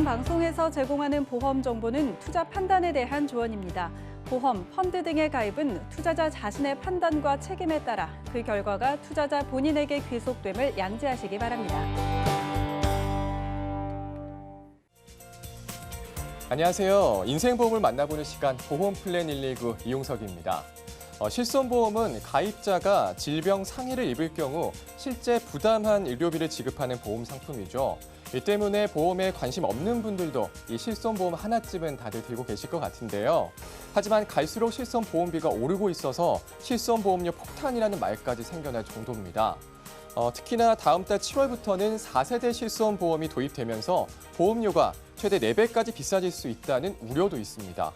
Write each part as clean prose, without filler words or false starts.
방송에서 제공하는 보험 정보는 투자 판단에 대한 조언입니다. 보험, 펀드 등의 가입은 투자자 자신의 판단과 책임에 따라 그 결과가 투자자 본인에게 귀속됨을 양지하시기 바랍니다. 안녕하세요. 인생보험을 만나보는 시간 보험 플랜 119 이용석입니다. 실손보험은 가입자가 질병 상해를 입을 경우 실제 부담한 의료비를 지급하는 보험 상품이죠. 이 때문에 보험에 관심 없는 분들도 이 실손보험 하나쯤은 다들 들고 계실 것 같은데요. 하지만 갈수록 실손보험비가 오르고 있어서 실손보험료 폭탄이라는 말까지 생겨날 정도입니다. 특히나 다음 달 7월부터는 4세대 실손보험이 도입되면서 보험료가 최대 4배까지 비싸질 수 있다는 우려도 있습니다.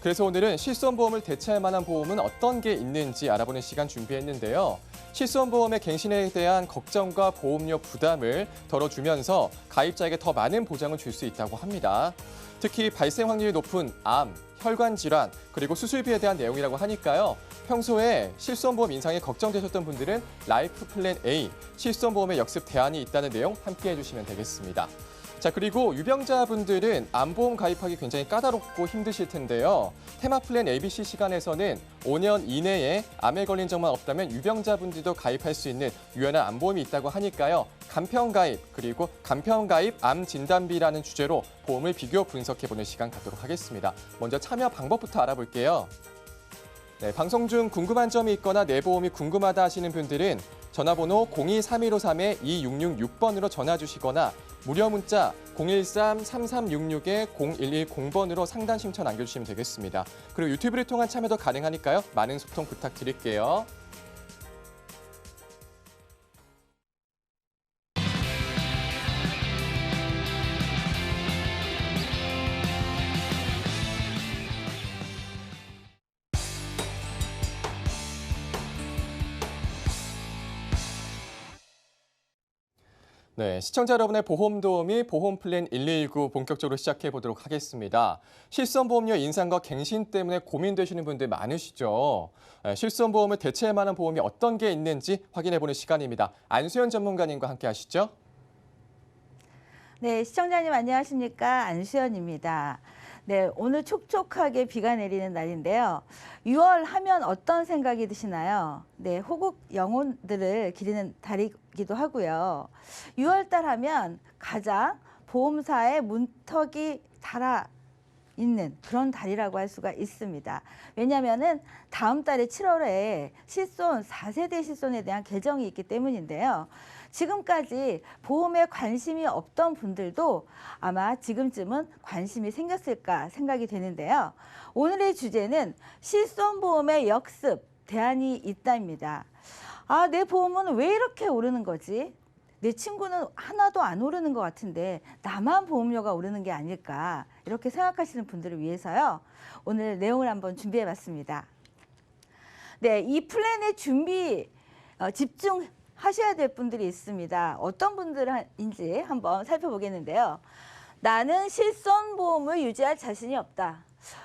그래서 오늘은 실손보험을 대체할 만한 보험은 어떤 게 있는지 알아보는 시간 준비했는데요. 실손보험의 갱신에 대한 걱정과 보험료 부담을 덜어주면서 가입자에게 더 많은 보장을 줄 수 있다고 합니다. 특히 발생 확률이 높은 암, 혈관 질환, 그리고 수술비에 대한 내용이라고 하니까요. 평소에 실손보험 인상에 걱정되셨던 분들은 라이프 플랜 A, 실손보험의 역습 대안이 있다는 내용 함께해 주시면 되겠습니다. 자, 그리고 유병자분들은 암보험 가입하기 굉장히 까다롭고 힘드실 텐데요. 테마플랜 ABC 시간에서는 5년 이내에 암에 걸린 적만 없다면 유병자분들도 가입할 수 있는 유연한 암보험이 있다고 하니까요. 간편가입, 그리고 간편가입 암 진단비라는 주제로 보험을 비교 분석해보는 시간 갖도록 하겠습니다. 먼저 참여 방법부터 알아볼게요. 네, 방송 중 궁금한 점이 있거나 내 보험이 궁금하다 하시는 분들은 전화번호 02-3153-2666번으로 전화 주시거나 무료 문자 013-3366-0110번으로 상담 신청 남겨주시면 되겠습니다. 그리고 유튜브를 통한 참여도 가능하니까요. 많은 소통 부탁드릴게요. 네, 시청자 여러분의 보험 도우미 보험 플랜 119 본격적으로 시작해 보도록 하겠습니다. 실손보험료 인상과 갱신 때문에 고민되시는 분들 많으시죠. 실손보험을 대체할 만한 보험이 어떤 게 있는지 확인해 보는 시간입니다. 안수연 전문가님과 함께 하시죠. 네, 시청자님 안녕하십니까? 안수연입니다. 네, 오늘 촉촉하게 비가 내리는 날인데요. 6월 하면 어떤 생각이 드시나요? 네, 호국 영혼들을 기리는 달이기도 하고요. 6월 달 하면 가장 보험사의 문턱이 달아 있는 그런 달이라고 할 수가 있습니다. 왜냐하면은 다음 달에 7월에 실손 4세대 실손에 대한 개정이 있기 때문인데요. 지금까지 보험에 관심이 없던 분들도 아마 지금쯤은 관심이 생겼을까 생각이 되는데요. 오늘의 주제는 실손보험의 역습 대안이 있다입니다. 아, 내 보험은 왜 이렇게 오르는 거지? 내 친구는 하나도 안 오르는 것 같은데 나만 보험료가 오르는 게 아닐까 이렇게 생각하시는 분들을 위해서요. 오늘 내용을 한번 준비해 봤습니다. 네, 이 플랜의 준비 집중하셔야 될 분들이 있습니다. 어떤 분들인지 한번 살펴보겠는데요. 나는 실손보험을 유지할 자신이 없다.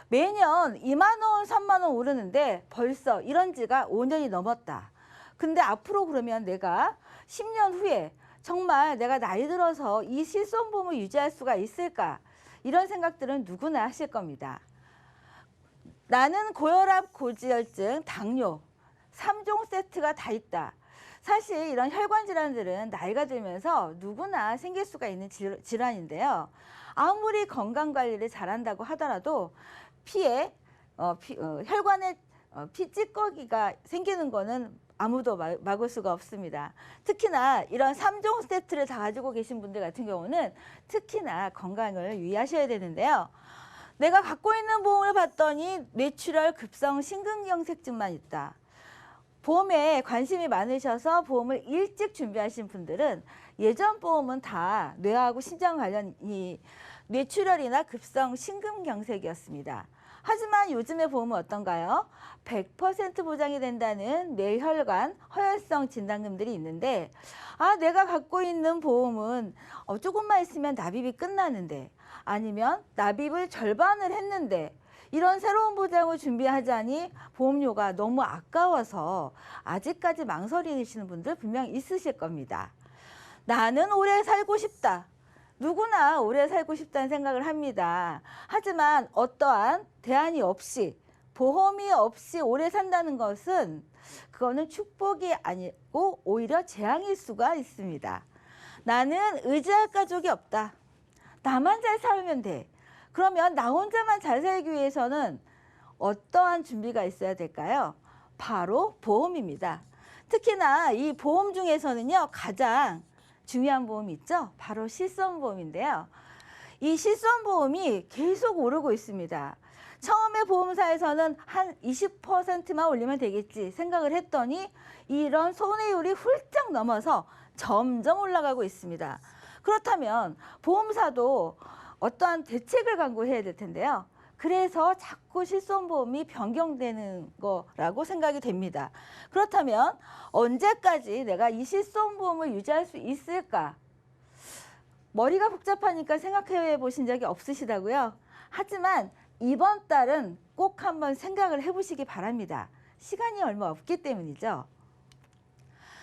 매년 2만 원, 3만 원 오르는데 벌써 이런 지가 5년이 넘었다. 근데 앞으로 그러면 내가 10년 후에 정말 내가 나이 들어서 이 실손보험을 유지할 수가 있을까? 이런 생각들은 누구나 하실 겁니다. 나는 고혈압, 고지혈증, 당뇨, 3종 세트가 다 있다. 사실 이런 혈관 질환들은 나이가 들면서 누구나 생길 수가 있는 질환인데요. 아무리 건강관리를 잘한다고 하더라도 혈관에 피 찌꺼기가 생기는 거는 아무도 막을 수가 없습니다. 특히나 이런 3종 세트를 다 가지고 계신 분들 같은 경우는 특히나 건강을 유의하셔야 되는데요. 내가 갖고 있는 보험을 봤더니 뇌출혈 급성 심근경색증만 있다. 보험에 관심이 많으셔서 보험을 일찍 준비하신 분들은 예전 보험은 다 뇌하고 심장 관련이 뇌출혈이나 급성 심근경색이었습니다. 하지만 요즘의 보험은 어떤가요? 100% 보장이 된다는 뇌혈관 허혈성 진단금들이 있는데 내가 갖고 있는 보험은 조금만 있으면 납입이 끝나는데 아니면 납입을 절반을 했는데 이런 새로운 보장을 준비하자니 보험료가 너무 아까워서 아직까지 망설이시는 분들 분명 있으실 겁니다. 나는 오래 살고 싶다. 누구나 오래 살고 싶다는 생각을 합니다. 하지만 어떠한 대안이 없이 보험이 없이 오래 산다는 것은 그거는 축복이 아니고 오히려 재앙일 수가 있습니다. 나는 의지할 가족이 없다. 나만 잘 살면 돼. 그러면 나 혼자만 잘 살기 위해서는 어떠한 준비가 있어야 될까요? 바로 보험입니다. 특히나 이 보험 중에서는요, 가장 중요한 보험이 있죠? 바로 실손보험인데요. 이 실손보험이 계속 오르고 있습니다. 처음에 보험사에서는 한 20%만 올리면 되겠지 생각을 했더니 이런 손해율이 훌쩍 넘어서 점점 올라가고 있습니다. 그렇다면 보험사도 어떠한 대책을 강구해야 될 텐데요. 그래서 자꾸 실손보험이 변경되는 거라고 생각이 됩니다. 그렇다면 언제까지 내가 이 실손보험을 유지할 수 있을까? 머리가 복잡하니까 생각해 보신 적이 없으시다고요? 하지만 이번 달은 꼭 한번 생각을 해보시기 바랍니다. 시간이 얼마 없기 때문이죠.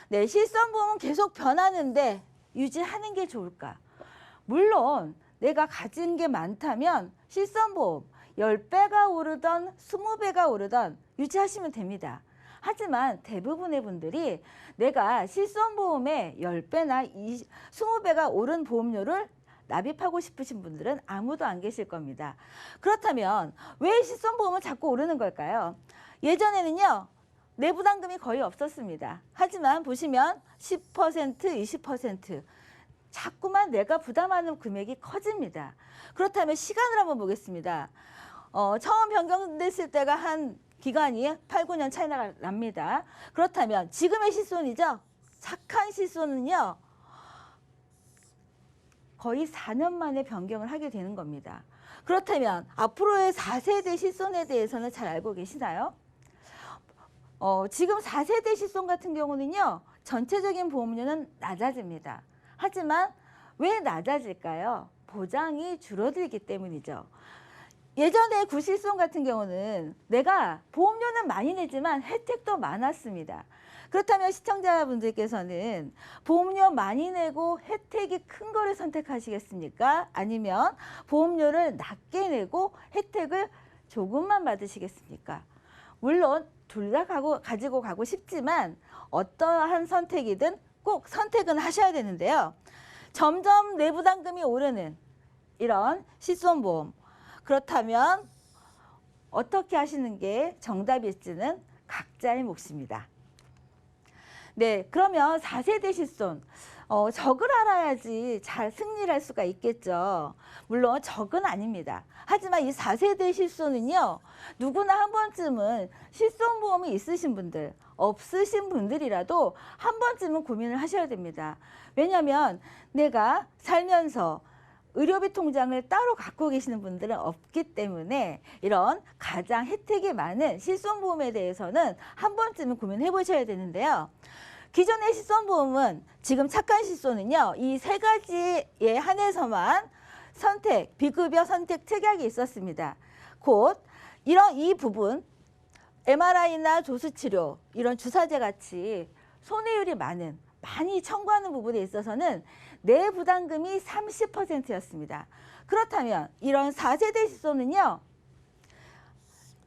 네, 실손보험은 계속 변하는데 유지하는 게 좋을까? 물론 내가 가진 게 많다면 실손보험 10배가 오르던 20배가 오르던 유지하시면 됩니다. 하지만 대부분의 분들이 내가 실손보험에 10배나 20배가 오른 보험료를 납입하고 싶으신 분들은 아무도 안 계실 겁니다. 그렇다면 왜 실손보험은 자꾸 오르는 걸까요? 예전에는요, 내부담금이 거의 없었습니다. 하지만 보시면 10%, 20% 자꾸만 내가 부담하는 금액이 커집니다. 그렇다면 시간을 한번 보겠습니다. 처음 변경됐을 때가 한 기간이 8, 9년 차이가 납니다. 그렇다면 지금의 실손이죠. 착한 실손은요. 거의 4년 만에 변경을 하게 되는 겁니다. 그렇다면 앞으로의 4세대 실손에 대해서는 잘 알고 계시나요? 지금 4세대 실손 같은 경우는요. 전체적인 보험료는 낮아집니다. 하지만 왜 낮아질까요? 보장이 줄어들기 때문이죠. 예전에 구실손 같은 경우는 내가 보험료는 많이 내지만 혜택도 많았습니다. 그렇다면 시청자분들께서는 보험료 많이 내고 혜택이 큰 거를 선택하시겠습니까? 아니면 보험료를 낮게 내고 혜택을 조금만 받으시겠습니까? 물론 둘 다 가지고 가고 싶지만 어떠한 선택이든 꼭 선택은 하셔야 되는데요. 점점 내부담금이 오르는 이런 실손보험. 그렇다면 어떻게 하시는 게 정답일지는 각자의 몫입니다. 네, 그러면 4세대 실손. 적을 알아야지 잘 승리를 할 수가 있겠죠. 물론 적은 아닙니다. 하지만 이 4세대 실손은요. 누구나 한 번쯤은 실손보험이 있으신 분들, 없으신 분들이라도 한 번쯤은 고민을 하셔야 됩니다. 왜냐하면 내가 살면서 의료비 통장을 따로 갖고 계시는 분들은 없기 때문에 이런 가장 혜택이 많은 실손보험에 대해서는 한 번쯤은 고민해 보셔야 되는데요. 기존의 실손보험은 지금 착한 실손은요. 이 세 가지에 한해서만 선택, 비급여 선택 특약이 있었습니다. 곧 이 부분 MRI나 조수치료, 이런 주사제 같이 손해율이 많이 청구하는 부분에 있어서는 내 부담금이 30%였습니다. 그렇다면 이런 4세대 실손은요.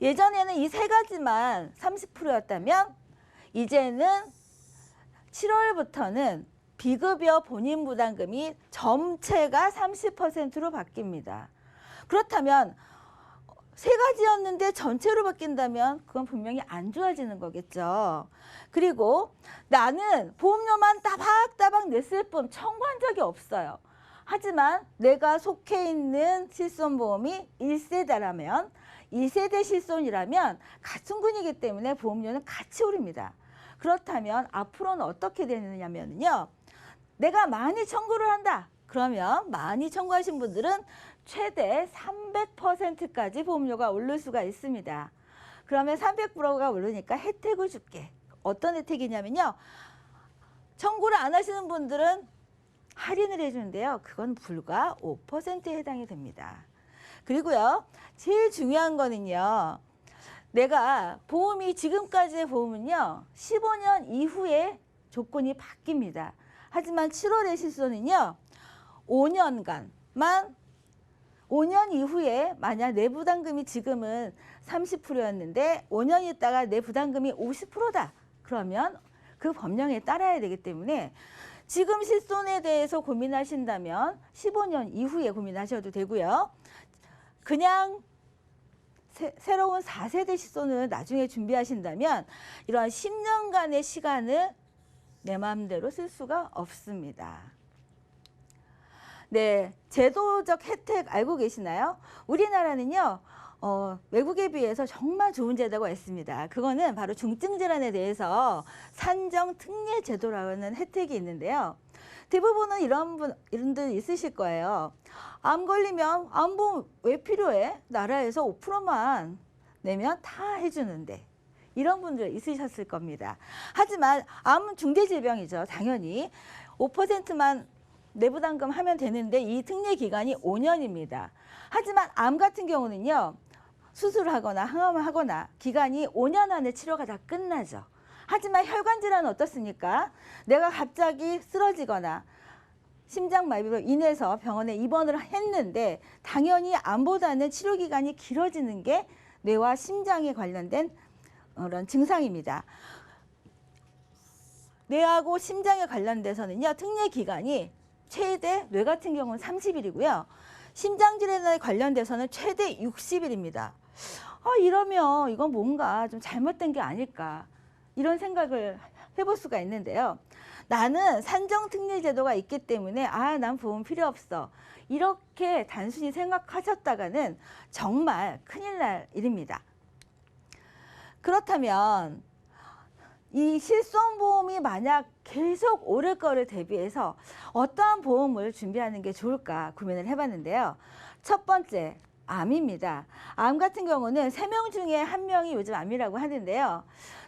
예전에는 이 세 가지만 30%였다면 이제는 7월부터는 비급여 본인 부담금이 전체가 30%로 바뀝니다. 그렇다면 세 가지였는데 전체로 바뀐다면 그건 분명히 안 좋아지는 거겠죠. 그리고 나는 보험료만 따박따박 냈을 뿐 청구한 적이 없어요. 하지만 내가 속해 있는 실손보험이 1세대라면 2세대 실손이라면 같은 군이기 때문에 보험료는 같이 오릅니다. 그렇다면 앞으로는 어떻게 되느냐면요. 내가 많이 청구를 한다. 그러면 많이 청구하신 분들은 최대 300%까지 보험료가 오를 수가 있습니다. 그러면 300%가 오르니까 혜택을 줄게. 어떤 혜택이냐면요. 청구를 안 하시는 분들은 할인을 해주는데요. 그건 불과 5%에 해당이 됩니다. 그리고요. 제일 중요한 거는요. 내가 보험이 지금까지의 보험은요. 15년 이후에 조건이 바뀝니다. 하지만 7월의 실손은요. 5년간만 5년 이후에 만약 내 부담금이 지금은 30%였는데 5년 있다가 내 부담금이 50%다. 그러면 그 법령에 따라야 되기 때문에 지금 실손에 대해서 고민하신다면 15년 이후에 고민하셔도 되고요. 그냥 새로운 4세대 실손을 나중에 준비하신다면 이러한 10년간의 시간을 내 마음대로 쓸 수가 없습니다. 네, 제도적 혜택 알고 계시나요? 우리나라는요, 외국에 비해서 정말 좋은 제도가 있습니다. 그거는 바로 중증질환에 대해서 산정 특례 제도라는 혜택이 있는데요. 대부분은 이런 분들 있으실 거예요. 암 걸리면 암보험 왜 필요해? 나라에서 5%만 내면 다 해주는데. 이런 분들 있으셨을 겁니다. 하지만 암은 중대질병이죠. 당연히 5%만 내부담금 하면 되는데 이 특례 기간이 5년입니다. 하지만 암 같은 경우는요. 수술을 하거나 항암을 하거나 기간이 5년 안에 치료가 다 끝나죠. 하지만 혈관질환은 어떻습니까? 내가 갑자기 쓰러지거나 심장마비로 인해서 병원에 입원을 했는데 당연히 암보다는 치료 기간이 길어지는 게 뇌와 심장에 관련된 그런 증상입니다. 뇌하고 심장에 관련돼서는요. 특례 기간이 최대 뇌 같은 경우는 30일이고요. 심장질환에 관련돼서는 최대 60일입니다. 이러면 이건 뭔가 좀 잘못된 게 아닐까 이런 생각을 해볼 수가 있는데요. 나는 산정특례 제도가 있기 때문에 난 보험 필요 없어. 이렇게 단순히 생각하셨다가는 정말 큰일 날 일입니다. 그렇다면 이 실손보험이 만약 계속 오를 거를 대비해서 어떠한 보험을 준비하는 게 좋을까 고민을 해봤는데요. 첫 번째, 암입니다. 암 같은 경우는 3명 중에 1명이 요즘 암이라고 하는데요.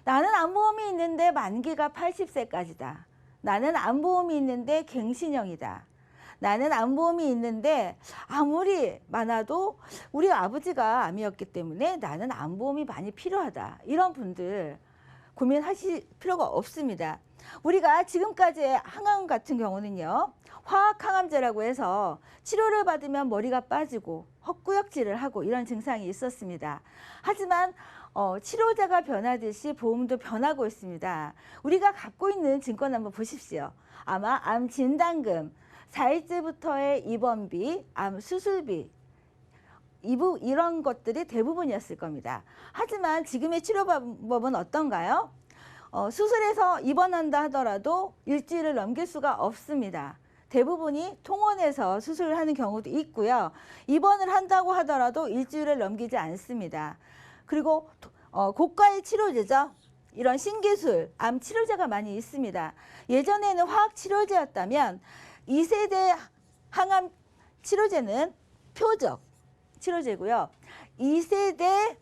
나는 암보험이 있는데 만기가 80세까지다. 나는 암보험이 있는데 갱신형이다. 나는 암보험이 있는데 아무리 많아도 우리 아버지가 암이었기 때문에 나는 암보험이 많이 필요하다. 이런 분들 고민하실 필요가 없습니다. 우리가 지금까지의 항암 같은 경우는요. 화학항암제라고 해서 치료를 받으면 머리가 빠지고 헛구역질을 하고 이런 증상이 있었습니다. 하지만 치료제가 변하듯이 보험도 변하고 있습니다. 우리가 갖고 있는 증권 한번 보십시오. 아마 암 진단금, 4일째부터의 입원비, 암 수술비 이런 것들이 대부분이었을 겁니다. 하지만 지금의 치료 방법은 어떤가요? 수술해서 입원한다 하더라도 일주일을 넘길 수가 없습니다. 대부분이 통원에서 수술을 하는 경우도 있고요. 입원을 한다고 하더라도 일주일을 넘기지 않습니다. 그리고 고가의 치료제죠. 이런 신기술, 암 치료제가 많이 있습니다. 예전에는 화학 치료제였다면 2세대 항암 치료제는 표적 치료제고요. 2세대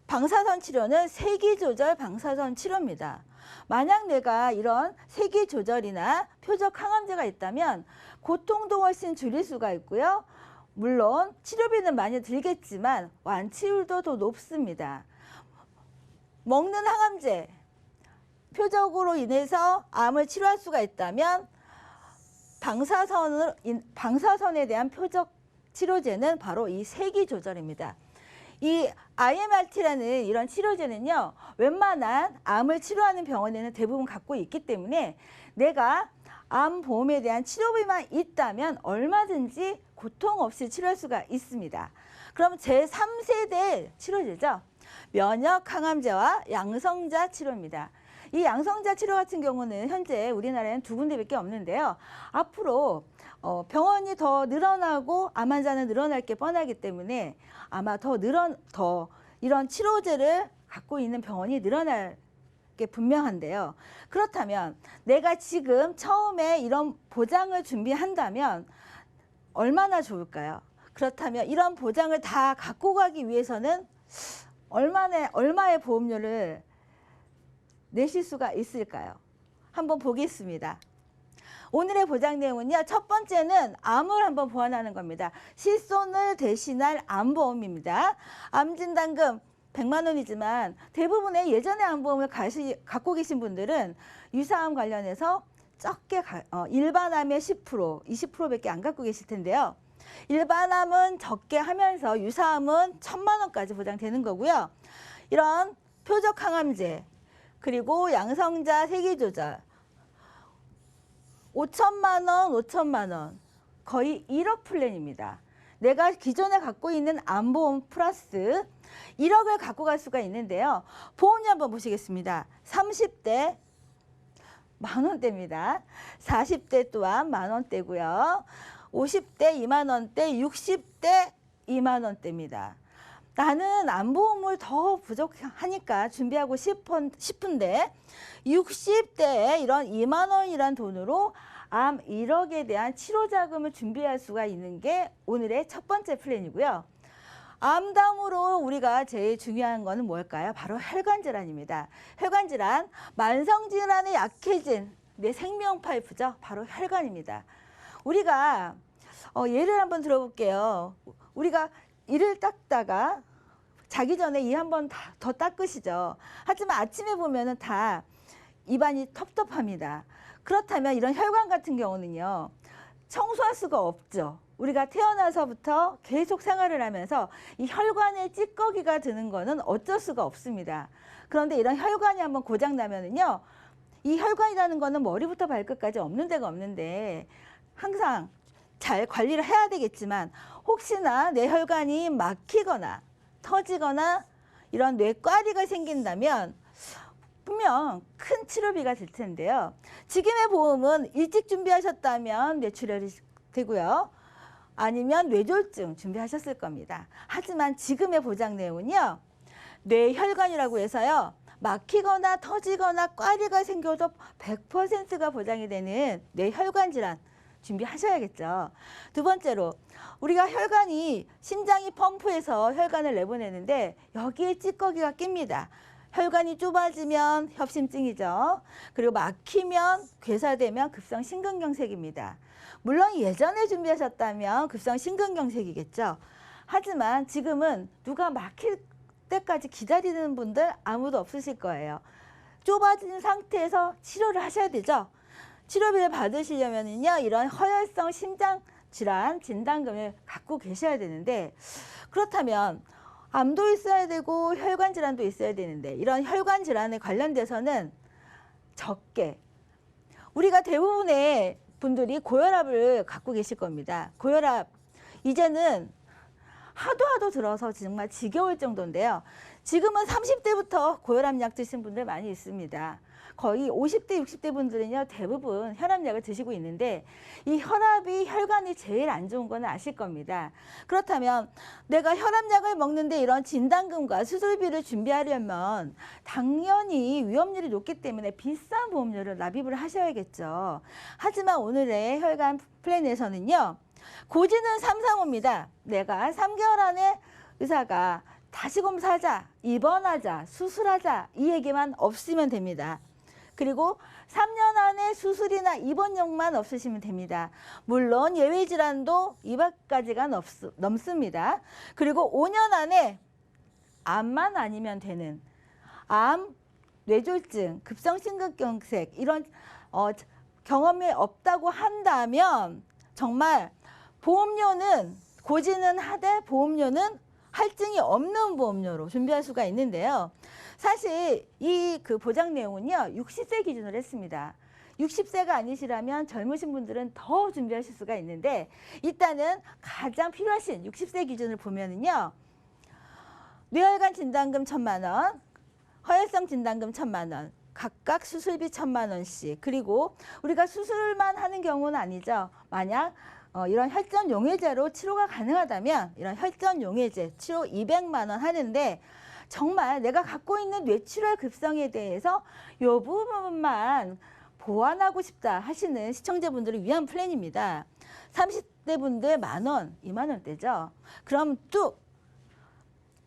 방사선 치료는 세기조절 방사선 치료입니다. 만약 내가 이런 세기조절이나 표적 항암제가 있다면 고통도 훨씬 줄일 수가 있고요. 물론 치료비는 많이 들겠지만 완치율도 더 높습니다. 먹는 항암제, 표적으로 인해서 암을 치료할 수가 있다면 방사선에 대한 표적 치료제는 바로 이 세기조절입니다. 이 IMRT라는 이런 치료제는요. 웬만한 암을 치료하는 병원에는 대부분 갖고 있기 때문에 내가 암보험에 대한 치료비만 있다면 얼마든지 고통 없이 치료할 수가 있습니다. 그럼 제3세대 치료제죠. 면역항암제와 양성자 치료입니다. 이 양성자 치료 같은 경우는 현재 우리나라에는 2군데밖에 없는데요. 앞으로 병원이 더 늘어나고 암 환자는 늘어날 게 뻔하기 때문에 아마 더 이런 치료제를 갖고 있는 병원이 늘어날 게 분명한데요. 그렇다면 내가 지금 처음에 이런 보장을 준비한다면 얼마나 좋을까요? 그렇다면 이런 보장을 다 갖고 가기 위해서는 얼마의 보험료를 내실 수가 있을까요? 한번 보겠습니다. 오늘의 보장 내용은요. 첫 번째는 암을 한번 보완하는 겁니다. 실손을 대신할 암보험입니다. 암진단금 100만 원이지만 대부분의 예전의 암보험을 갖고 계신 분들은 유사암 관련해서 적게 일반암의 10%, 20%밖에 안 갖고 계실 텐데요. 일반암은 적게 하면서 유사암은 1,000만 원까지 보장되는 거고요. 이런 표적 항암제 그리고 양성자 세기 조절 5천만 원, 5천만 원 거의 1억 플랜입니다. 내가 기존에 갖고 있는 암보험 플러스 1억을 갖고 갈 수가 있는데요. 보험료 한번 보시겠습니다. 30대 만원대입니다. 40대 또한 만원대고요. 50대 2만 원대, 60대 2만 원대입니다. 나는 암보험을 더 부족하니까 준비하고 싶은데 60대에 이런 2만 원이란 돈으로 암 1억에 대한 치료 자금을 준비할 수가 있는 게 오늘의 첫 번째 플랜이고요. 암 다음으로 우리가 제일 중요한 거는 뭘까요? 바로 혈관 질환입니다. 혈관 질환, 만성 질환에 약해진 내 생명 파이프죠. 바로 혈관입니다. 우리가 예를 한번 들어볼게요. 우리가 이를 닦다가 자기 전에 이 한 번 더 닦으시죠. 하지만 아침에 보면은 다 입안이 텁텁합니다. 그렇다면 이런 혈관 같은 경우는요. 청소할 수가 없죠. 우리가 태어나서부터 계속 생활을 하면서 이 혈관에 찌꺼기가 드는 거는 어쩔 수가 없습니다. 그런데 이런 혈관이 한번 고장 나면은요. 이 혈관이라는 거는 머리부터 발끝까지 없는 데가 없는데 항상 잘 관리를 해야 되겠지만 혹시나 내 혈관이 막히거나 터지거나 이런 뇌꽈리가 생긴다면 분명 큰 치료비가 들 텐데요. 지금의 보험은 일찍 준비하셨다면 뇌출혈이 되고요. 아니면 뇌졸중 준비하셨을 겁니다. 하지만 지금의 보장 내용은요. 뇌혈관이라고 해서요. 막히거나 터지거나 꽈리가 생겨도 100%가 보장이 되는 뇌혈관 질환 준비하셔야겠죠. 두 번째로 우리가 혈관이 심장이 펌프해서 혈관을 내보내는데 여기에 찌꺼기가 낍니다. 혈관이 좁아지면 협심증이죠. 그리고 막히면 괴사되면 급성 심근경색입니다. 물론 예전에 준비하셨다면 급성 심근경색이겠죠. 하지만 지금은 누가 막힐 때까지 기다리는 분들 아무도 없으실 거예요. 좁아진 상태에서 치료를 하셔야 되죠. 치료비를 받으시려면요, 이런 허혈성 심장 질환 진단금을 갖고 계셔야 되는데 그렇다면 암도 있어야 되고 혈관 질환도 있어야 되는데 이런 혈관 질환에 관련돼서는 적게 우리가 대부분의 분들이 고혈압을 갖고 계실 겁니다. 고혈압 이제는 하도 들어서 정말 지겨울 정도인데요. 지금은 30대부터 고혈압 약 드신 분들 많이 있습니다. 거의 50대, 60대 분들은요 대부분 혈압약을 드시고 있는데 이 혈압이 혈관이 제일 안 좋은 건 아실 겁니다. 그렇다면 내가 혈압약을 먹는데 이런 진단금과 수술비를 준비하려면 당연히 위험률이 높기 때문에 비싼 보험료를 납입을 하셔야겠죠. 하지만 오늘의 혈관 플랜에서는요. 고지는 335입니다. 내가 3개월 안에 의사가 다시 검사하자, 입원하자, 수술하자 이 얘기만 없으면 됩니다. 그리고 3년 안에 수술이나 입원료만 없으시면 됩니다. 물론 예외 질환도 200가지가 넘습니다. 그리고 5년 안에 암만 아니면 되는 암, 뇌졸중, 급성심근경색 이런 경험이 없다고 한다면 정말 보험료는 고지는 하되 보험료는 할증이 없는 보험료로 준비할 수가 있는데요. 사실 이 보장 내용은요. 60세 기준으로 했습니다. 60세가 아니시라면 젊으신 분들은 더 준비하실 수가 있는데 일단은 가장 필요하신 60세 기준을 보면은요. 뇌혈관 진단금 1,000만 원, 허혈성 진단금 1,000만 원, 각각 수술비 1,000만 원씩 그리고 우리가 수술만 하는 경우는 아니죠. 만약 이런 혈전 용해제로 치료가 가능하다면 이런 혈전 용해제 치료 200만 원 하는데 정말 내가 갖고 있는 뇌출혈 급성에 대해서 이 부분만 보완하고 싶다 하시는 시청자분들을 위한 플랜입니다. 30대 분들 10,000원, 2만 원대죠. 그럼 뚝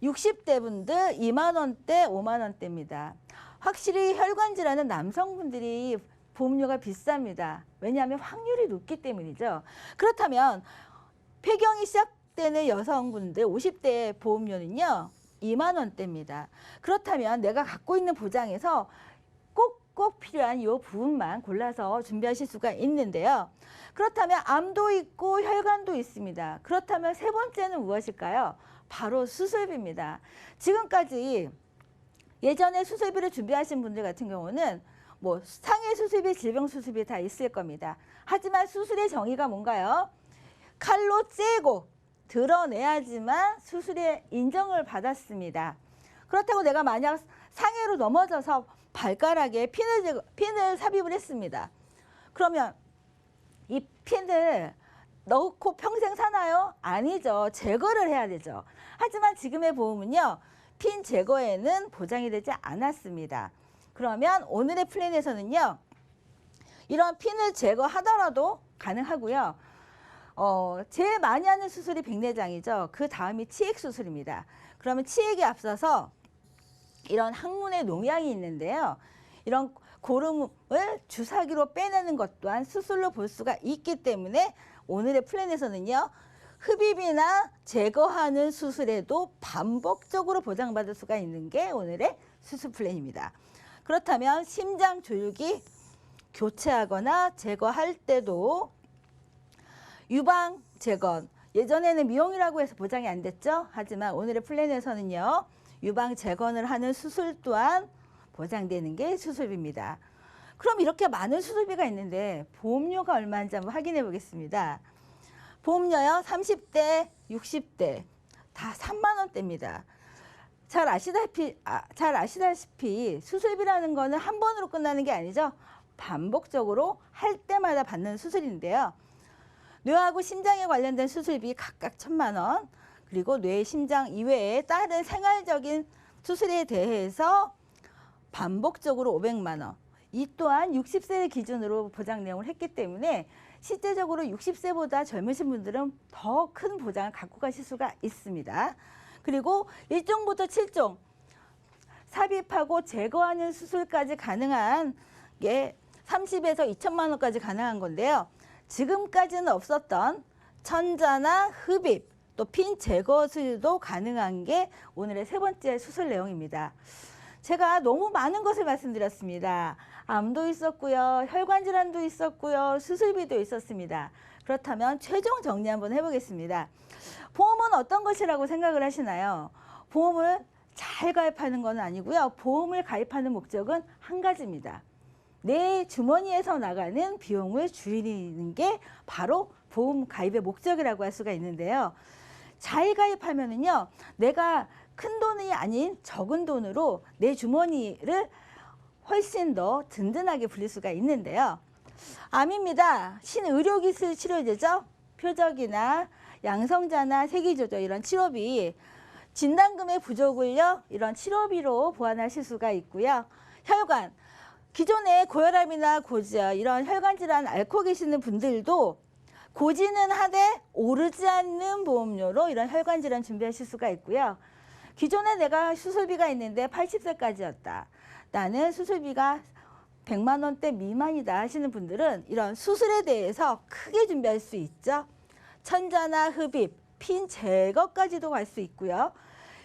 60대 분들 2만 원대, 5만 원대입니다. 확실히 혈관 질환은 남성분들이 보험료가 비쌉니다. 왜냐하면 확률이 높기 때문이죠. 그렇다면 폐경이 시작되는 여성분들 50대 보험료는요. 2만 원대입니다. 그렇다면 내가 갖고 있는 보장에서 꼭 꼭 필요한 이 부분만 골라서 준비하실 수가 있는데요. 그렇다면 암도 있고 혈관도 있습니다. 그렇다면 세 번째는 무엇일까요? 바로 수술비입니다. 지금까지 예전에 수술비를 준비하신 분들 같은 경우는 뭐 상해 수술비, 질병 수술비 다 있을 겁니다. 하지만 수술의 정의가 뭔가요? 칼로 째고 드러내야지만 수술의 인정을 받았습니다. 그렇다고 내가 만약 상해로 넘어져서 발가락에 핀을 삽입을 했습니다. 그러면 이 핀을 넣고 평생 사나요? 아니죠. 제거를 해야 되죠. 하지만 지금의 보험은요, 핀 제거에는 보장이 되지 않았습니다. 그러면 오늘의 플랜에서는요, 이런 핀을 제거하더라도 가능하고요. 제일 많이 하는 수술이 백내장이죠. 그 다음이 치액 수술입니다. 그러면 치액에 앞서서 이런 항문에 농양이 있는데요. 이런 고름을 주사기로 빼내는 것 또한 수술로 볼 수가 있기 때문에 오늘의 플랜에서는요, 흡입이나 제거하는 수술에도 반복적으로 보장받을 수가 있는 게 오늘의 수술 플랜입니다. 그렇다면 심장 조육이 교체하거나 제거할 때도 유방 제거, 예전에는 미용이라고 해서 보장이 안 됐죠. 하지만 오늘의 플랜에서는요, 유방 재건을 하는 수술 또한 보장되는 게 수술비입니다. 그럼 이렇게 많은 수술비가 있는데 보험료가 얼마인지 한번 확인해 보겠습니다. 보험료요, 30대, 60대 다 3만 원대입니다. 잘 아시다시피 수술비라는 거는 한 번으로 끝나는 게 아니죠. 반복적으로 할 때마다 받는 수술인데요. 뇌하고 심장에 관련된 수술비 각각 1,000만 원, 그리고 뇌, 심장 이외에 다른 생활적인 수술에 대해서 반복적으로 500만 원. 이 또한 60세를 기준으로 보장 내용을 했기 때문에 실제적으로 60세보다 젊으신 분들은 더 큰 보장을 갖고 가실 수가 있습니다. 그리고 1종부터 7종 삽입하고 제거하는 수술까지 가능한 게 30에서 2천만 원까지 가능한 건데요. 지금까지는 없었던 천자나 흡입, 또 핀 제거술도 가능한 게 오늘의 세 번째 수술 내용입니다. 제가 너무 많은 것을 말씀드렸습니다. 암도 있었고요, 혈관 질환도 있었고요, 수술비도 있었습니다. 그렇다면 최종 정리 한번 해보겠습니다. 보험은 어떤 것이라고 생각을 하시나요? 보험을 잘 가입하는 건 아니고요. 보험을 가입하는 목적은 한 가지입니다. 내 주머니에서 나가는 비용을 줄이는 게 바로 보험 가입의 목적이라고 할 수가 있는데요. 잘 가입하면은요, 내가 큰 돈이 아닌 적은 돈으로 내 주머니를 훨씬 더 든든하게 불릴 수가 있는데요. 암입니다. 신의료기술 치료제죠. 표적이나 양성자나 세기조절 이런 치료비, 진단금의 부족을요, 이런 치료비로 보완하실 수가 있고요. 혈관, 기존에 고혈압이나 고지혈 이런 혈관 질환 앓고 계시는 분들도 고지는 하되 오르지 않는 보험료로 이런 혈관 질환 준비하실 수가 있고요. 기존에 내가 수술비가 있는데 80세까지였다. 나는 수술비가 100만 원대 미만이다 하시는 분들은 이런 수술에 대해서 크게 준비할 수 있죠. 천자나 흡입, 핀 제거까지도 갈 수 있고요.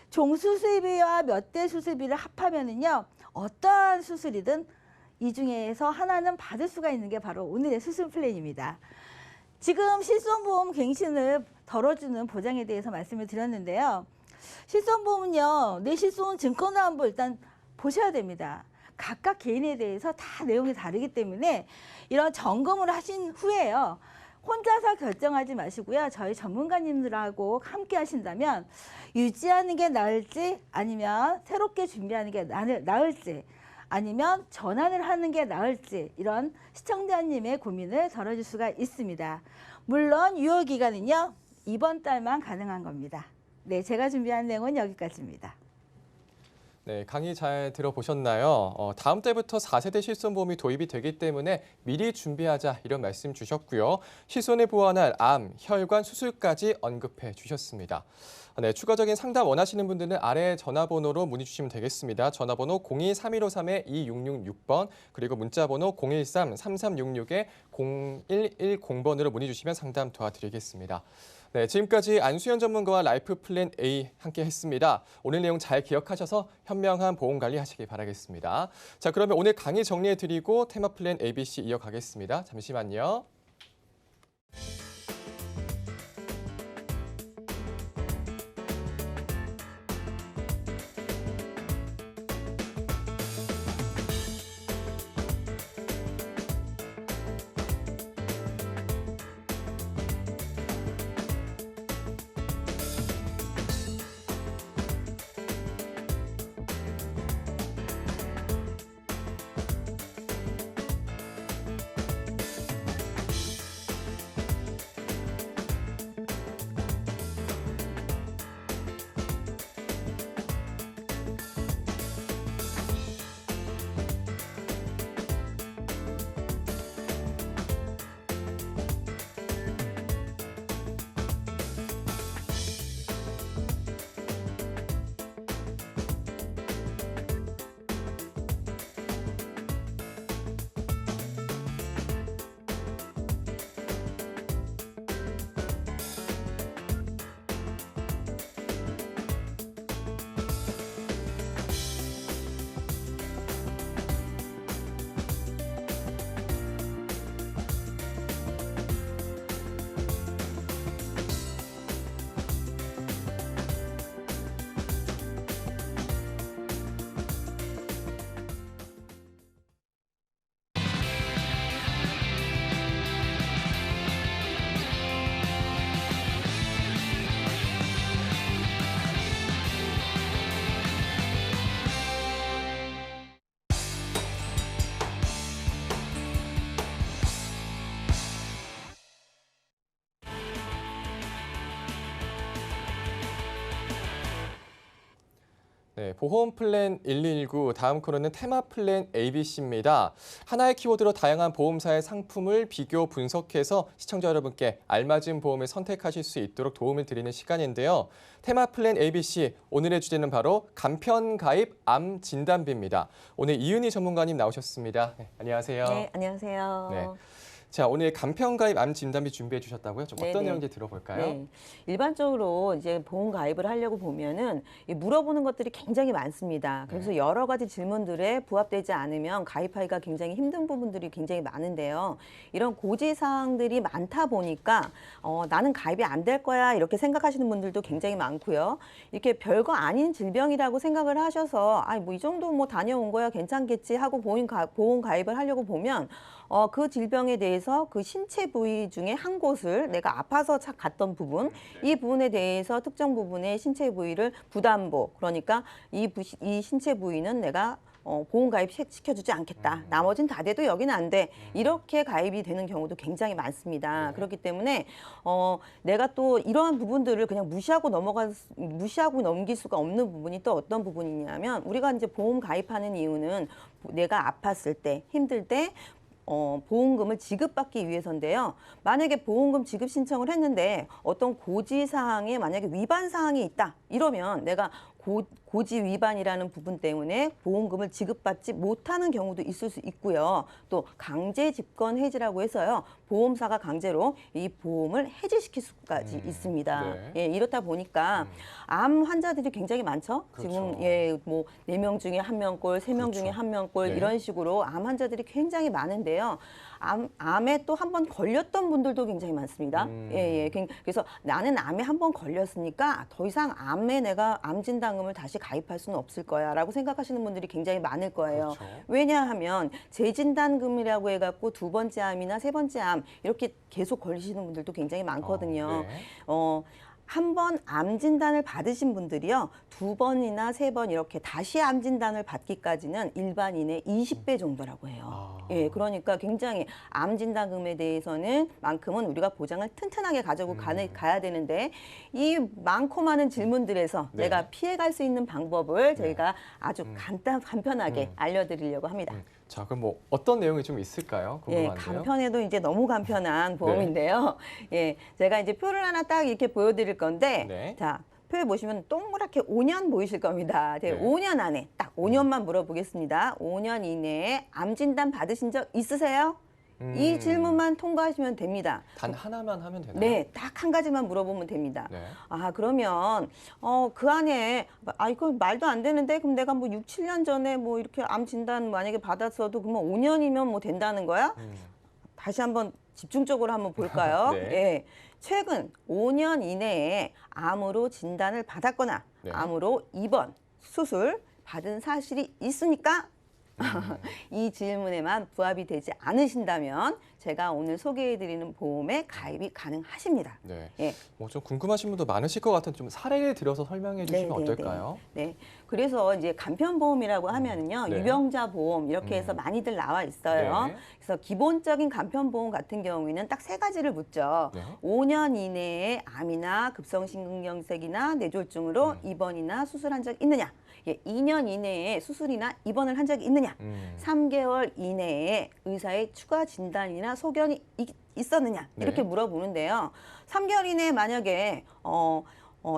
종수술비와 몇 대 수술비를 합하면은요, 어떠한 수술이든 이 중에서 하나는 받을 수가 있는 게 바로 오늘의 수술 플랜입니다. 지금 실손보험 갱신을 덜어주는 보장에 대해서 말씀을 드렸는데요. 실손보험은요, 내 실손 증권화한부 일단 보셔야 됩니다. 각각 개인에 대해서 다 내용이 다르기 때문에 이런 점검을 하신 후에요, 혼자서 결정하지 마시고요. 저희 전문가님들하고 함께 하신다면 유지하는 게 나을지, 아니면 새롭게 준비하는 게 나을지, 아니면 전환을 하는 게 나을지, 이런 시청자님의 고민을 덜어줄 수가 있습니다. 물론 유효기간은요, 이번 달만 가능한 겁니다. 네, 제가 준비한 내용은 여기까지입니다. 네, 강의 잘 들어보셨나요? 다음 달부터 4세대 실손보험이 도입이 되기 때문에 미리 준비하자 이런 말씀 주셨고요. 실손을 보완할 암, 혈관 수술까지 언급해 주셨습니다. 네, 추가적인 상담 원하시는 분들은 아래 전화번호로 문의 주시면 되겠습니다. 전화번호 02-3153-2666번 그리고 문자번호 013-3366-0110번으로 문의 주시면 상담 도와드리겠습니다. 네, 지금까지 안수현 전문가와 라이프 플랜 A 함께 했습니다. 오늘 내용 잘 기억하셔서 현명한 보험 관리 하시기 바라겠습니다. 자, 그러면 오늘 강의 정리해드리고 테마 플랜 ABC 이어가겠습니다. 잠시만요. 네, 보험 플랜 119 다음 코너는 테마 플랜 ABC입니다. 하나의 키워드로 다양한 보험사의 상품을 비교 분석해서 시청자 여러분께 알맞은 보험을 선택하실 수 있도록 도움을 드리는 시간인데요. 테마 플랜 ABC 오늘의 주제는 바로 간편 가입 암 진단비입니다. 오늘 이은희 전문가님 나오셨습니다. 네, 안녕하세요. 네, 안녕하세요. 네. 자, 오늘 간편 가입 암 진단비 준비해 주셨다고요? 좀 어떤 네네. 내용인지 들어볼까요? 네. 일반적으로 이제 보험 가입을 하려고 보면은 이 물어보는 것들이 굉장히 많습니다. 그래서 여러 가지 질문들에 부합되지 않으면 가입하기가 굉장히 힘든 부분들이 굉장히 많은데요. 이런 고지사항들이 많다 보니까 나는 가입이 안 될 거야 이렇게 생각하시는 분들도 굉장히 많고요. 이렇게 별거 아닌 질병이라고 생각을 하셔서 뭐 이 정도 뭐 다녀온 거야 괜찮겠지 하고 보험 가입을 하려고 보면 그 질병에 대해서 그 신체 부위 중에 한 곳을 내가 아파서 갔던 부분, 이 부분에 대해서 특정 부분의 신체 부위를 부담보, 그러니까 이 신체 부위는 내가 보험 가입 시켜주지 않겠다. 나머진 다 돼도 여기는 안 돼. 이렇게 가입이 되는 경우도 굉장히 많습니다. 그렇기 때문에 내가 또 이러한 부분들을 그냥 무시하고 넘길 수가 없는 부분이 또 어떤 부분이냐면 우리가 이제 보험 가입하는 이유는 내가 아팠을 때, 힘들 때 보험금을 지급받기 위해서인데요. 만약에 보험금 지급 신청을 했는데 어떤 고지사항에 만약에 위반 사항이 있다. 이러면 내가 고지 위반이라는 부분 때문에 보험금을 지급받지 못하는 경우도 있을 수 있고요. 또 강제 집권 해지라고 해서요. 보험사가 강제로 이 보험을 해지시킬 수까지 있습니다. 네. 예, 이렇다 보니까 암 환자들이 굉장히 많죠. 그렇죠. 지금 뭐 4명 중에 1명꼴, 3명 중에 그렇죠. 1명꼴 네. 이런 식으로 암 환자들이 굉장히 많은데요. 암에 또 한 번 걸렸던 분들도 굉장히 많습니다. 예. 그래서 나는 암에 한 번 걸렸으니까 더 이상 암에 내가 암 진단금을 다시 가입할 수는 없을 거야라고 생각하시는 분들이 굉장히 많을 거예요. 그렇죠. 왜냐하면 재진단금이라고 해갖고 2번째 암이나 3번째 암 이렇게 계속 걸리시는 분들도 굉장히 많거든요. 네. 한 번 암 진단을 받으신 분들이요. 2번이나 3번 이렇게 다시 암 진단을 받기까지는 일반인의 20배 정도라고 해요. 예, 그러니까 굉장히 암 진단금에 대해서는 만큼은 우리가 보장을 튼튼하게 가지고 가야 되는데 이 많고 많은 질문들에서 네. 내가 피해갈 수 있는 방법을 저희가 아주 간편하게 알려드리려고 합니다. 자, 그럼 뭐 어떤 내용이 좀 있을까요? 예, 궁금한데요. 간편해도 이제 너무 간편한 보험인데요. 예, 제가 이제 표를 하나 딱 이렇게 보여드릴 건데, 네. 자, 좌표에 보시면 동그랗게 5년 보이실 겁니다. 네. 5년 안에 딱 5년만 물어보겠습니다. 5년 이내에 암 진단 받으신 적 있으세요? 이 질문만 통과하시면 됩니다. 단 하나만 하면 되나요? 네, 딱 한 가지만 물어보면 됩니다. 네. 아, 그러면 그 안에 이거 말도 안 되는데 그럼 내가 뭐 6, 7년 전에 뭐 이렇게 암 진단 만약에 받았어도 그러면 5년이면 뭐 된다는 거야? 다시 한번 집중적으로 한번 볼까요? 네. 예. 최근 5년 이내에 암으로 진단을 받았거나 네. 암으로 입원, 수술 받은 사실이 있으니까 이 질문에만 부합이 되지 않으신다면 제가 오늘 소개해드리는 보험에 가입이 가능하십니다. 네. 예. 뭐 좀 궁금하신 분도 많으실 것 같은 좀 사례를 들어서 설명해 주시면 네, 네, 어떨까요? 네. 그래서 이제 간편보험이라고 하면은요, 네. 유병자 보험 이렇게 해서 많이들 나와 있어요. 네. 그래서 기본적인 간편보험 같은 경우에는 딱 세 가지를 묻죠. 네. 5년 이내에 암이나 급성심근경색이나 뇌졸중으로 입원이나 수술한 적 있느냐? 예, 2년 이내에 수술이나 입원을 한 적이 있느냐? 3개월 이내에 의사의 추가 진단이나 소견이 있었느냐? 이렇게 네. 물어보는데요. 3개월 이내에 만약에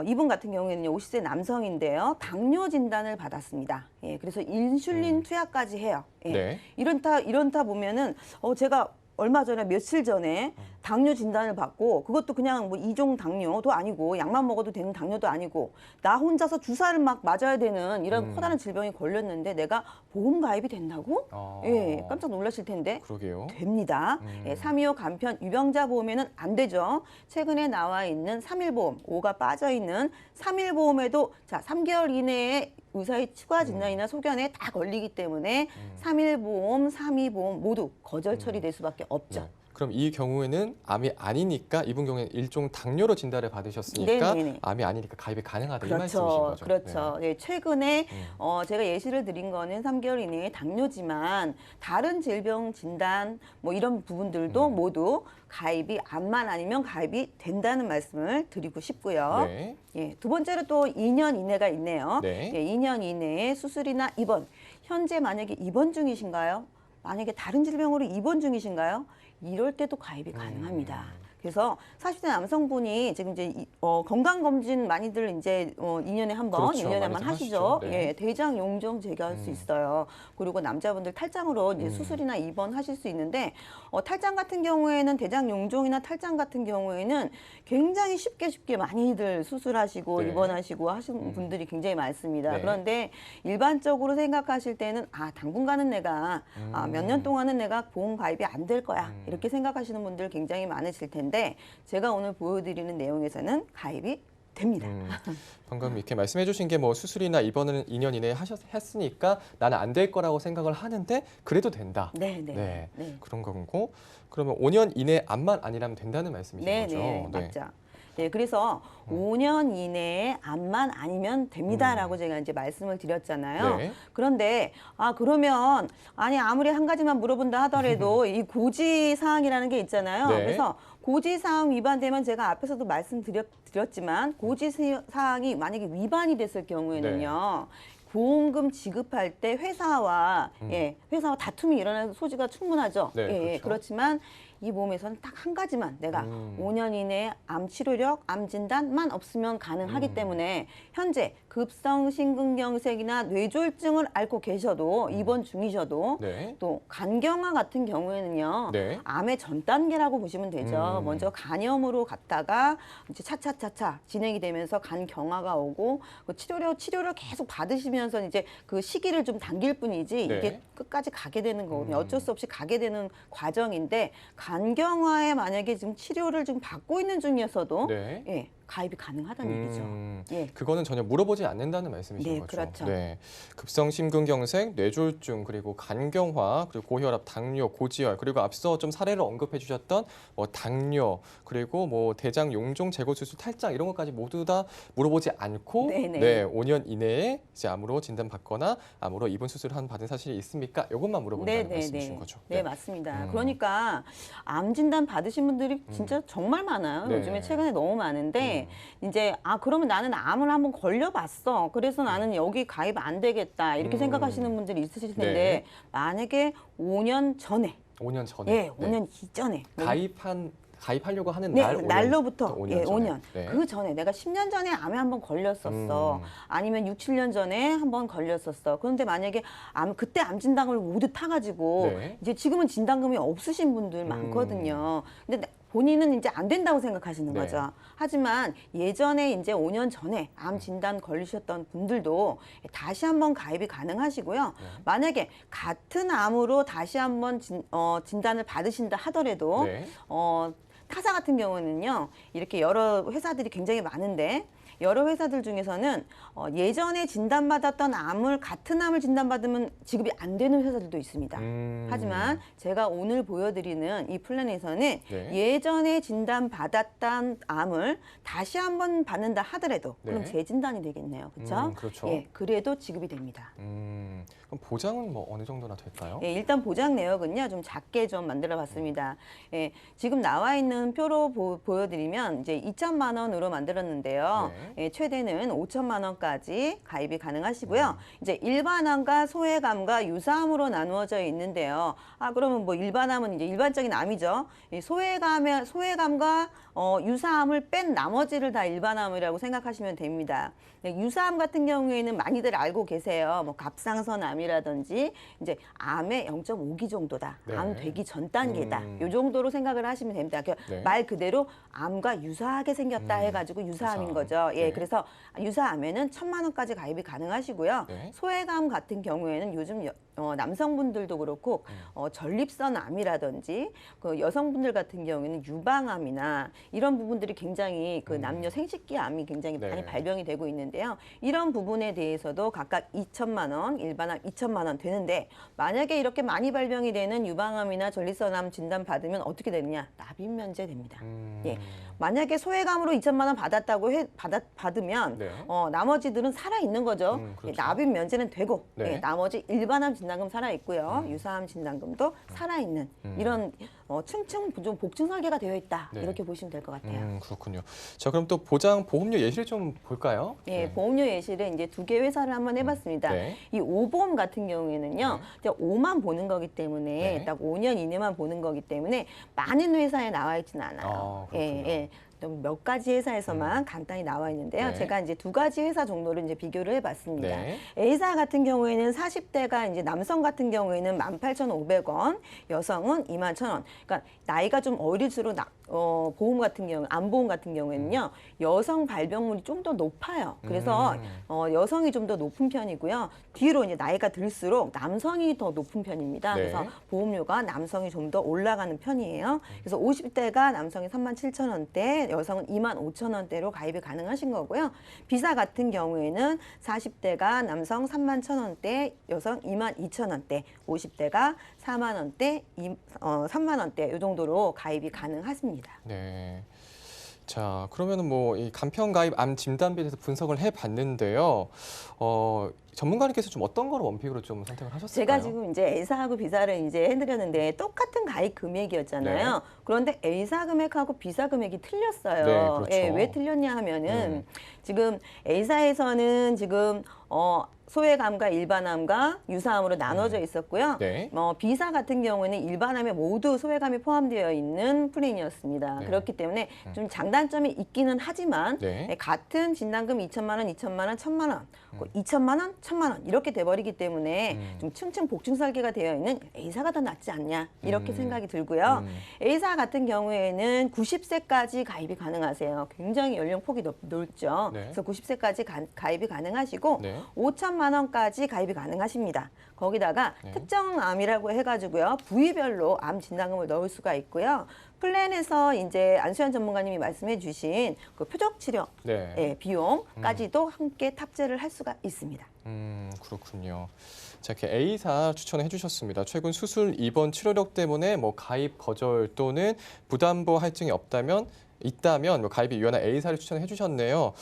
이분 같은 경우에는 50세 남성인데요. 당뇨 진단을 받았습니다. 예, 그래서 인슐린 투약까지 해요. 예. 네. 이런타 보면은 제가 얼마 전에 며칠 전에 당뇨 진단을 받고 그것도 그냥 뭐 2종 당뇨도 아니고 약만 먹어도 되는 당뇨도 아니고 나 혼자서 주사를 막 맞아야 되는 이런 커다란 질병이 걸렸는데 내가 보험 가입이 된다고? 예, 깜짝 놀라실 텐데. 그러게요. 됩니다. 예, 325 간편 유병자 보험에는 안 되죠. 최근에 나와 있는 3일보험, 5가 빠져 있는 3일보험에도 자, 3개월 이내에 의사의 추가 진단이나 소견에 다 걸리기 때문에 3일보험, 325보험 모두 거절 처리될 수밖에 없죠. 네. 그럼 이 경우에는 암이 아니니까 이분 경우에는 일종 당뇨로 진단을 받으셨으니까 네네네. 암이 아니니까 가입이 가능하다 이 말씀이신 그렇죠. 거죠. 그렇죠. 네, 최근에 제가 예시를 드린 거는 3개월 이내에 당뇨지만 다른 질병 진단 뭐 이런 부분들도 모두 가입이 암만 아니면 가입이 된다는 말씀을 드리고 싶고요. 네. 예, 두 번째로 또 2년 이내가 있네요. 네. 예, 2년 이내에 수술이나 입원. 현재 만약에 입원 중이신가요? 만약에 다른 질병으로 입원 중이신가요? 이럴 때도 가입이 가능합니다. 그래서 40대 남성분이 지금 이제 건강검진 많이들 이제 2년에 한 번, 그렇죠. 1년에 한 번 많이들 하시죠. 하시죠. 네. 예, 대장 용종 제거할 수 있어요. 그리고 남자분들 탈장으로 이제 수술이나 입원하실 수 있는데 탈장 같은 경우에는 대장 용종이나 탈장 같은 경우에는 굉장히 쉽게 많이들 수술하시고 네. 입원하시고 하시는 분들이 굉장히 많습니다. 네. 그런데 일반적으로 생각하실 때는 당분간은 내가 몇 년 동안은 내가 보험 가입이 안 될 거야. 이렇게 생각하시는 분들 굉장히 많으실 텐데 제가 오늘 보여드리는 내용에서는 가입이 됩니다. 방금 이렇게 말씀해 주신 게 뭐 수술이나 입원을 2년 이내에 했으니까 나는 안 될 거라고 생각을 하는데 그래도 된다. 네. 그런 거고 그러면 5년 이내 암만 아니라면 된다는 말씀이신 거죠? 네, 맞죠. 네, 그래서 5년 이내에 암만 아니면 됩니다라고 제가 이제 말씀을 드렸잖아요. 네. 그런데 그러면 아무리 한 가지만 물어본다 하더라도 이 고지 사항이라는 게 있잖아요. 네. 그래서 고지 사항 위반되면 제가 앞에서도 말씀드렸지만 고지 사항이 만약에 위반이 됐을 경우에는요. 보험금 지급할 때 회사와 다툼이 일어나는 소지가 충분하죠. 네, 그렇죠. 그렇지만 이 보험에서는 딱 한 가지만 내가 5년 이내에 암 치료력, 암 진단만 없으면 가능하기 때문에 현재 급성 심근경색이나 뇌졸중을 앓고 계셔도 입원 중이셔도 네. 또 간경화 같은 경우에는요. 네. 암의 전 단계라고 보시면 되죠. 먼저 간염으로 갔다가 이제 차차차차 진행이 되면서 간경화가 오고 그 치료를 계속 받으시면서 이제 그 시기를 좀 당길 뿐이지 네. 이게 끝까지 가게 되는 거거든요. 어쩔 수 없이 가게 되는 과정인데 간경화에 만약에 지금 치료를 지금 받고 있는 중이어서도 네. 예, 가입이 가능하다는 얘기죠. 예. 그거는 전혀 물어보지 않는다는 말씀이신 네, 거죠. 그렇죠. 네. 급성 심근경색, 뇌졸중, 그리고 간경화, 그리고 고혈압, 당뇨, 고지혈, 그리고 앞서 좀 사례를 언급해 주셨던 뭐 당뇨, 그리고 뭐 대장 용종 제거 수술, 탈장 이런 것까지 모두 다 물어보지 않고 네네. 5년 이내에 이제 암으로 진단받거나 암으로 입원 수술을 받은 사실이 있습니까? 이것만 물어본다는 말씀이신 거죠. 네, 맞습니다. 그러니까 암 진단 받으신 분들이 진짜 정말 많아요. 네. 요즘에 최근에 너무 많은데 이제 그러면 나는 암을 한번 걸려봤어. 그래서 나는 여기 가입 안 되겠다. 이렇게 생각하시는 분들이 있으실 텐데 네. 만약에 5년 전에 5년 전에. 예, 5년 이전에 가입한 가입하려고 하는 네, 날 5년, 날로부터 5년 예, 전에. 5년. 네. 그 전에 내가 10년 전에 암에 한번 걸렸었어. 아니면 6, 7년 전에 한번 걸렸었어. 그런데 만약에 그때 암 진단금을 모두 타가지고 네. 이제 지금은 진단금이 없으신 분들 많거든요. 근데 본인은 이제 안 된다고 생각하시는 네. 거죠. 하지만 예전에 이제 5년 전에 암 진단 걸리셨던 분들도 다시 한번 가입이 가능하시고요. 만약에 같은 암으로 다시 한번 진단을 받으신다 하더라도 네. 타사 같은 경우는요, 이렇게 여러 회사들이 굉장히 많은데, 여러 회사들 중에서는 예전에 진단받았던 같은 암을 진단받으면 지급이 안 되는 회사들도 있습니다. 하지만 제가 오늘 보여드리는 이 플랜에서는 네. 예전에 진단받았던 암을 다시 한번 받는다 하더라도 그럼 네. 재진단이 되겠네요. 그렇죠? 그렇죠. 예, 그래도 지급이 됩니다. 그럼 보장은 뭐 어느 정도나 될까요? 예, 일단 보장 내역은요 좀 작게 좀 만들어봤습니다. 예, 지금 나와 있는 표로 보여드리면 이제 2천만 원으로 만들었는데요. 네. 예, 최대는 5천만 원까지 가입이 가능하시고요. 이제 일반암과 소외암과 유사암으로 나누어져 있는데요. 그러면 뭐 일반암은 이제 일반적인 암이죠. 이 소외감과 유사암을 뺀 나머지를 다 일반암이라고 생각하시면 됩니다. 유사암 같은 경우에는 많이들 알고 계세요. 뭐 갑상선암이라든지 이제 암의 0.5기 정도다. 네. 암 되기 전 단계다. 이 정도로 생각을 하시면 됩니다. 네. 말 그대로 암과 유사하게 생겼다 해가지고 유사암인 유사암. 거죠. 예, 네. 그래서 유사암에는 1,000만 원까지 가입이 가능하시고요. 네. 소외감 같은 경우에는 요즘 남성분들도 그렇고 전립선암이라든지 그 여성분들 같은 경우에는 유방암이나 이런 부분들이 굉장히 그 남녀 생식기암이 굉장히 네. 많이 발병이 되고 있는데요. 이런 부분에 대해서도 각각 2천만 원, 일반암 2천만 원 되는데 만약에 이렇게 많이 발병이 되는 유방암이나 전립선암 진단 받으면 어떻게 되느냐? 납입 면제됩니다. 예. 만약에 소외감으로 2천만 원 받으면 네. 나머지들은 살아 있는 거죠. 그렇죠. 예, 납입 면제는 되고 네. 예, 나머지 일반암 진단금 살아 있고요. 유사암 진단금도 살아 있는 이런 층층 좀 복층 설계가 되어 있다. 네. 이렇게 보시면 될 것 같아요. 그렇군요. 자, 그럼 또 보장 보험료 예시를 좀 볼까요? 예, 보험료 예시를 이제 2개 회사를 한번 해봤습니다. 네. 이 오보험 같은 경우에는요, 이제 5만 보는 거기 때문에 네. 딱 5년 이내만 보는 거기 때문에 많은 회사에 나와 있지는 않아요. 그렇군요. 예. 몇 가지 회사에서만 간단히 나와 있는데요. 네. 제가 이제 2가지 회사 정도를 이제 비교를 해봤습니다. 네. A사 같은 경우에는 40대가 이제 남성 같은 경우에는 18,500원, 여성은 21,000원. 그러니까 나이가 좀 어릴수록 보험 같은 경우, 암보험 같은 경우에는요, 여성 발병률이 좀 더 높아요. 그래서 여성이 좀 더 높은 편이고요. 뒤로 이제 나이가 들수록 남성이 더 높은 편입니다. 네. 그래서 보험료가 남성이 좀 더 올라가는 편이에요. 그래서 50대가 남성이 37,000원대, 여성은 25,000원대로 가입이 가능하신 거고요. B사 같은 경우에는 40대가 남성 31,000원대, 여성 22,000원대, 50대가 4만 원대, 3만 원대 이 정도로 가입이 가능하십니다. 네. 자, 그러면은 뭐 이 간편 가입 암 진단비에 대해서 분석을 해봤는데요. 전문가님께서 좀 어떤 거를 원픽으로 좀 선택을 하셨을까요? 제가 지금 이제 A사하고 B사를 이제 해드렸는데 똑같은 가입 금액이었잖아요. 네. 그런데 A사 금액하고 B사 금액이 틀렸어요. 네, 그렇죠. 예, 왜 틀렸냐 하면은 지금 A사에서는 지금 소외감과 일반암과 유사암으로 나눠져 있었고요. 네. B사 같은 경우에는 일반암에 모두 소외감이 포함되어 있는 플랜이었습니다. 네. 그렇기 때문에 좀 장단점이 있기는 하지만 네. 같은 진단금 2천만 원, 2천만 원, 1천만 원, 2천만 원, 1천만 원 이렇게 돼버리기 때문에 좀 층층 복층 설계가 되어 있는 A사가 더 낫지 않냐 이렇게 생각이 들고요. A사 같은 경우에는 90세까지 가입이 가능하세요. 굉장히 연령폭이 넓죠. 네. 그래서 90세까지 가입이 가능하시고 네. 5천만 원까지 가입이 가능하십니다. 거기다가 네. 특정 암이라고 해가지고요. 부위별로 암 진단금을 넣을 수가 있고요. 플랜에서 이제 안수현 전문가님이 말씀해 주신 그 표적 치료 네. 예, 비용까지도 함께 탑재를 할 수가 있습니다. 그렇군요. 자, 이렇게 A사 추천해 주셨습니다. 최근 수술 입원 치료력 때문에 뭐 가입 거절 또는 부담보 할증이 있다면 뭐 가입이 유연한 A사를 추천해 주셨네요.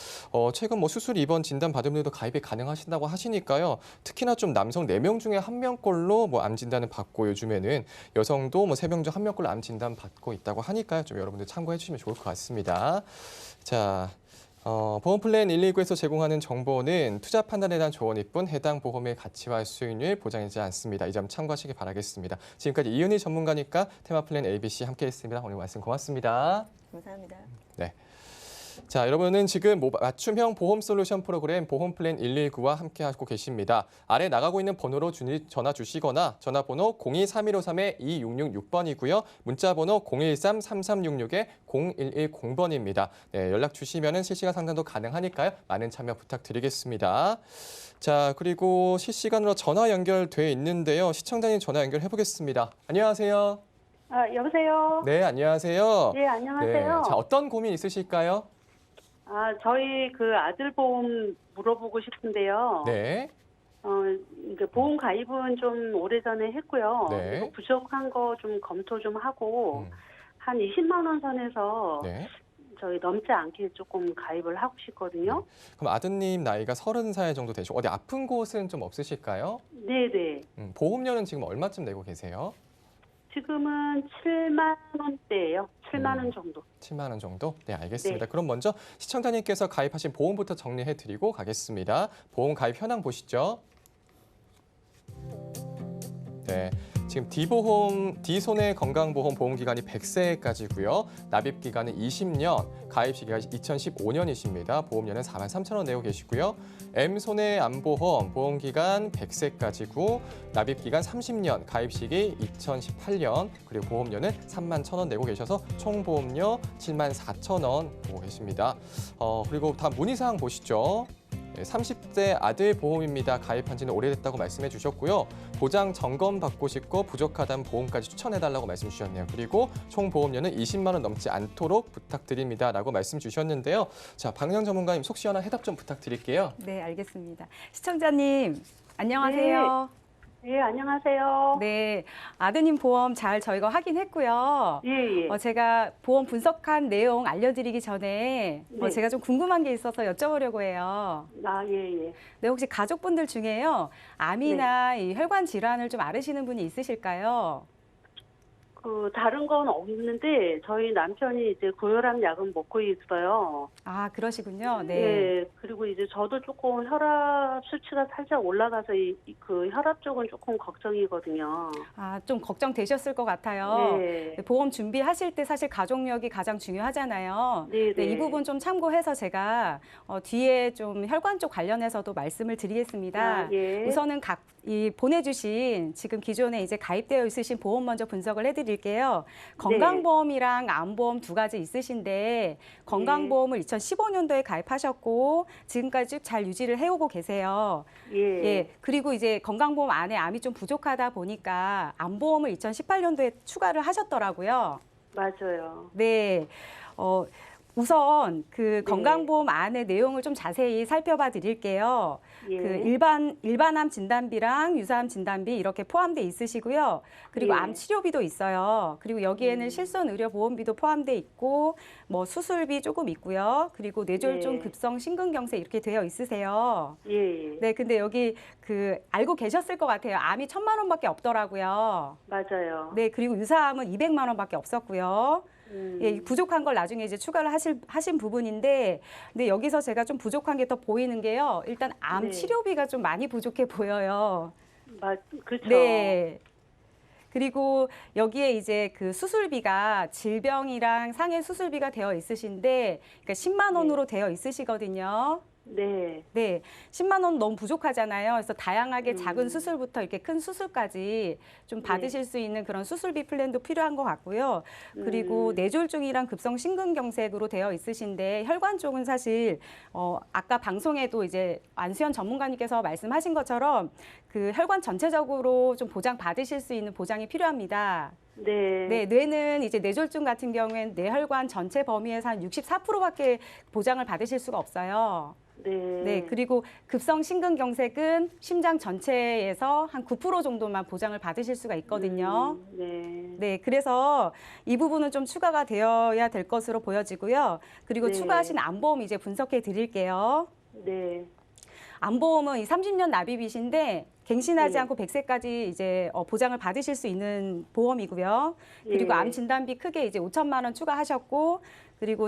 최근 뭐 수술 입원 진단 받은 분들도 가입이 가능하신다고 하시니까요. 특히나 좀 남성 4명 중에 1명꼴로 뭐 암 진단을 받고 요즘에는 여성도 뭐 3명 중 1명꼴로 암 진단 받고 있다고 하니까요. 좀 여러분들 참고해 주시면 좋을 것 같습니다. 자, 보험 플랜 119에서 제공하는 정보는 투자 판단에 대한 조언일 뿐 해당 보험의 가치와 수익률 보장하지 않습니다. 이 점 참고하시기 바라겠습니다. 지금까지 이은희 전문가니까 테마 플랜 ABC 함께했습니다. 오늘 말씀 고맙습니다. 감사합니다. 네. 자, 여러분은 지금 맞춤형 보험 솔루션 프로그램 보험 플랜 119와 함께하고 계십니다. 아래 나가고 있는 번호로 전화 주시거나 전화번호 0231-2666번이고요. 문자번호 013-3366-0110번입니다. 네, 연락 주시면 실시간 상담도 가능하니까요. 많은 참여 부탁드리겠습니다. 자, 그리고 실시간으로 전화 연결돼 있는데요. 시청자님 전화 연결해 보겠습니다. 안녕하세요. 여보세요? 네, 안녕하세요. 네, 안녕하세요. 자, 어떤 고민 있으실까요? 저희 그 아들 보험 물어보고 싶은데요. 네. 이제 보험 가입은 좀 오래전에 했고요. 네. 이거 부족한 거 좀 검토 좀 하고 음. 한 20만 원 선에서 네. 저희 넘지 않게 조금 가입을 하고 싶거든요. 그럼 아드님 나이가 30살 정도 되시고 어디 아픈 곳은 좀 없으실까요? 네, 네. 보험료는 지금 얼마쯤 내고 계세요? 지금은 7만 원대예요. 7만 원 정도. 7만 원 정도? 네, 알겠습니다. 네. 그럼 먼저 시청자님께서 가입하신 보험부터 정리해 드리고 가겠습니다. 보험 가입 현황 보시죠. 네. 지금 D손해 건강보험 보험기간이 100세까지고요. 납입기간은 20년, 가입 시기가 2015년이십니다. 보험료는 43,000원 내고 계시고요. M손해 안보험 보험기간 100세까지고 납입기간 30년, 가입 시기 2018년, 그리고 보험료는 31,000원 내고 계셔서 총 보험료 74,000원 내고 계십니다. 그리고 다음 문의사항 보시죠. 30대 아들 보험입니다. 가입한 지는 오래됐다고 말씀해 주셨고요. 보장 점검 받고 싶고 부족하다면 보험까지 추천해달라고 말씀 주셨네요. 그리고 총 보험료는 20만 원 넘지 않도록 부탁드립니다. 라고 말씀 주셨는데요. 자, 박영 전문가님 속 시원한 해답 좀 부탁드릴게요. 네, 알겠습니다. 시청자님, 안녕하세요. 네, 안녕하세요. 네, 아드님 보험 잘 저희가 확인했고요. 예, 예. 제가 보험 분석한 내용 알려드리기 전에 네. 제가 좀 궁금한 게 있어서 여쭤보려고 해요. 예, 예. 네, 혹시 가족분들 중에요, 암이나 이 혈관 질환을 좀 앓으시는 분이 있으실까요? 다른 건 없는데 저희 남편이 이제 고혈압 약은 먹고 있어요. 아, 그러시군요. 네. 네. 그리고 이제 저도 조금 혈압 수치가 살짝 올라가서 그 혈압 쪽은 조금 걱정이거든요. 아, 좀 걱정되셨을 것 같아요. 네. 네, 보험 준비하실 때 사실 가족력이 가장 중요하잖아요. 네, 네, 이 네. 부분 좀 참고해서 제가 뒤에 좀 혈관 쪽 관련해서도 말씀을 드리겠습니다. 예. 우선은 이 보내주신 지금 기존에 이제 가입되어 있으신 보험 먼저 분석을 해드릴게요. 건강보험이랑 암보험 두 가지 있으신데 건강보험을 2015년도에 가입하셨고 지금까지 쭉 잘 유지를 해오고 계세요. 예. 예, 그리고 이제 건강보험 안에 암이 좀 부족하다 보니까 암보험을 2018년도에 추가를 하셨더라고요. 맞아요. 네. 우선 그 네. 건강보험 안의 내용을 좀 자세히 살펴봐 드릴게요. 예. 그 일반암 진단비랑 유사암 진단비 이렇게 포함돼 있으시고요. 그리고 예. 암 치료비도 있어요. 그리고 여기에는 실손 의료 보험비도 포함돼 있고 뭐 수술비 조금 있고요. 그리고 뇌졸중 예. 급성 심근경색 이렇게 되어 있으세요. 예. 네, 근데 여기 알고 계셨을 것 같아요. 암이 1,000만 원밖에 없더라고요. 맞아요. 네, 그리고 유사암은 200만 원밖에 없었고요. 예, 부족한 걸 나중에 이제 추가를 하신 부분인데, 근데 여기서 제가 좀 부족한 게 더 보이는 게요. 일단 암 네. 치료비가 좀 많이 부족해 보여요. 그렇죠. 네. 그리고 여기에 이제 그 수술비가 질병이랑 상해 수술비가 되어 있으신데, 그러니까 10만 원으로 되어 있으시거든요. 네. 네, 10만 원 너무 부족하잖아요. 그래서 다양하게 작은 수술부터 이렇게 큰 수술까지 좀 받으실 수 있는 그런 수술비 플랜도 필요한 것 같고요. 그리고 뇌졸중이랑 급성 심근경색으로 되어 있으신데 혈관 쪽은 사실 아까 방송에도 이제 안수현 전문가님께서 말씀하신 것처럼 그 혈관 전체적으로 좀 보장 받으실 수 있는 보장이 필요합니다. 네. 네, 뇌는 이제 뇌졸중 같은 경우에는 뇌혈관 전체 범위에서 한 64%밖에 보장을 받으실 수가 없어요. 네. 네, 그리고 급성 심근경색은 심장 전체에서 한 9% 정도만 보장을 받으실 수가 있거든요. 네. 네, 그래서 이 부분은 좀 추가가 되어야 될 것으로 보여지고요. 그리고 네. 추가하신 암보험 이제 분석해 드릴게요. 네. 암보험은 이 30년 납입이신데 갱신하지 예. 않고 100세까지 이제 보장을 받으실 수 있는 보험이고요. 그리고 예. 암 진단비 크게 이제 5천만 원 추가하셨고, 그리고